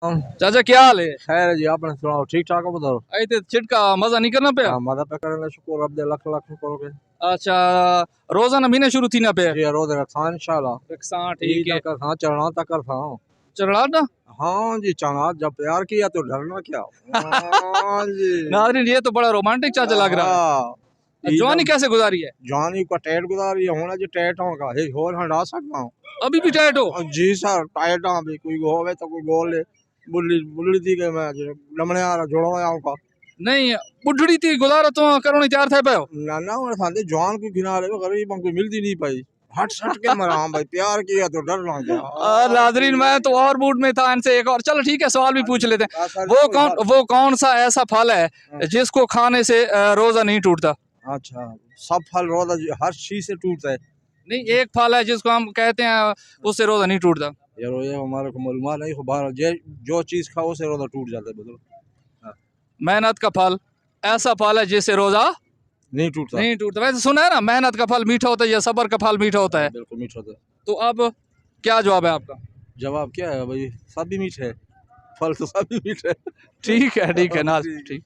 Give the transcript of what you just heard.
चाचा क्या हाल है? खैर जी, आपने सुनाओ, ठीक ठाक हो? बताओ। आई ते छिटका मजा नहीं करना पे? हाँ, मजा पे करने शुक्र रब दे लख लख शुक्र हो गए अच्छा, रोजाना महीने शुरू थी ना पे? जी। रोज रखा इंशाल्लाह। सा ठीक ईद है। तक हाँ, चढ़ना तक था। चढ़ा ना। हाँ जी, चढ़ा जब प्यार किया तो डरना क्या। हाँ जी। नाज़रीन, ये तो बड़ा रोमांटिक चाचा लग रहा है। हाँ, जवानी कैसे गुजारी है? जवानी का टाइट गुजारी होना जी, टाइट होगा हे होर हटा सकता हूँ। अभी भी टाइट हो? जी सर, टाइट हाँ भी, कोई होवे तो कोई गोल बुल्ली बुल्ली थी के मैं लमने आ रहा जोड़ो आऊँ का नहीं, बुढ़ड़ी थी गुजारा तो करो नहीं तैयार थे पे? ना ना, और थाने जवान को किनारे पे गरीब हमको मिलती नहीं पाई। हट सट के मरा भाई, प्यार किया तो डरना क्या। नाजरीन, मैं तो और मूड में था। इनसे एक और, चलो ठीक है, सवाल भी पूछ लेते हैं। सर, वो कौन सा ऐसा फल है जिसको खाने से रोजा नहीं टूटता? अच्छा, सब फल रोजा हर चीज से टूटता है। नहीं, एक फल है जिसको हम कहते हैं उससे रोजा नहीं टूटता। यार ये हमारे को मालूम नहीं हो, बाहर जो चीज खाओ से रोजा टूट जाता है, बदलो। हाँ, मेहनत का फल ऐसा फल है जिससे रोजा नहीं टूटता। नहीं टूटता। वैसे सुना है ना, मेहनत का फल मीठा होता है या सबर का फल मीठा होता है? बिल्कुल मीठा होता है। तो अब क्या जवाब है आपका? जवाब क्या है भाई, सब भी मीठे है, फल तो सब भी मीठे है। ठीक है, ठीक है नाज, ठीक। ठीक।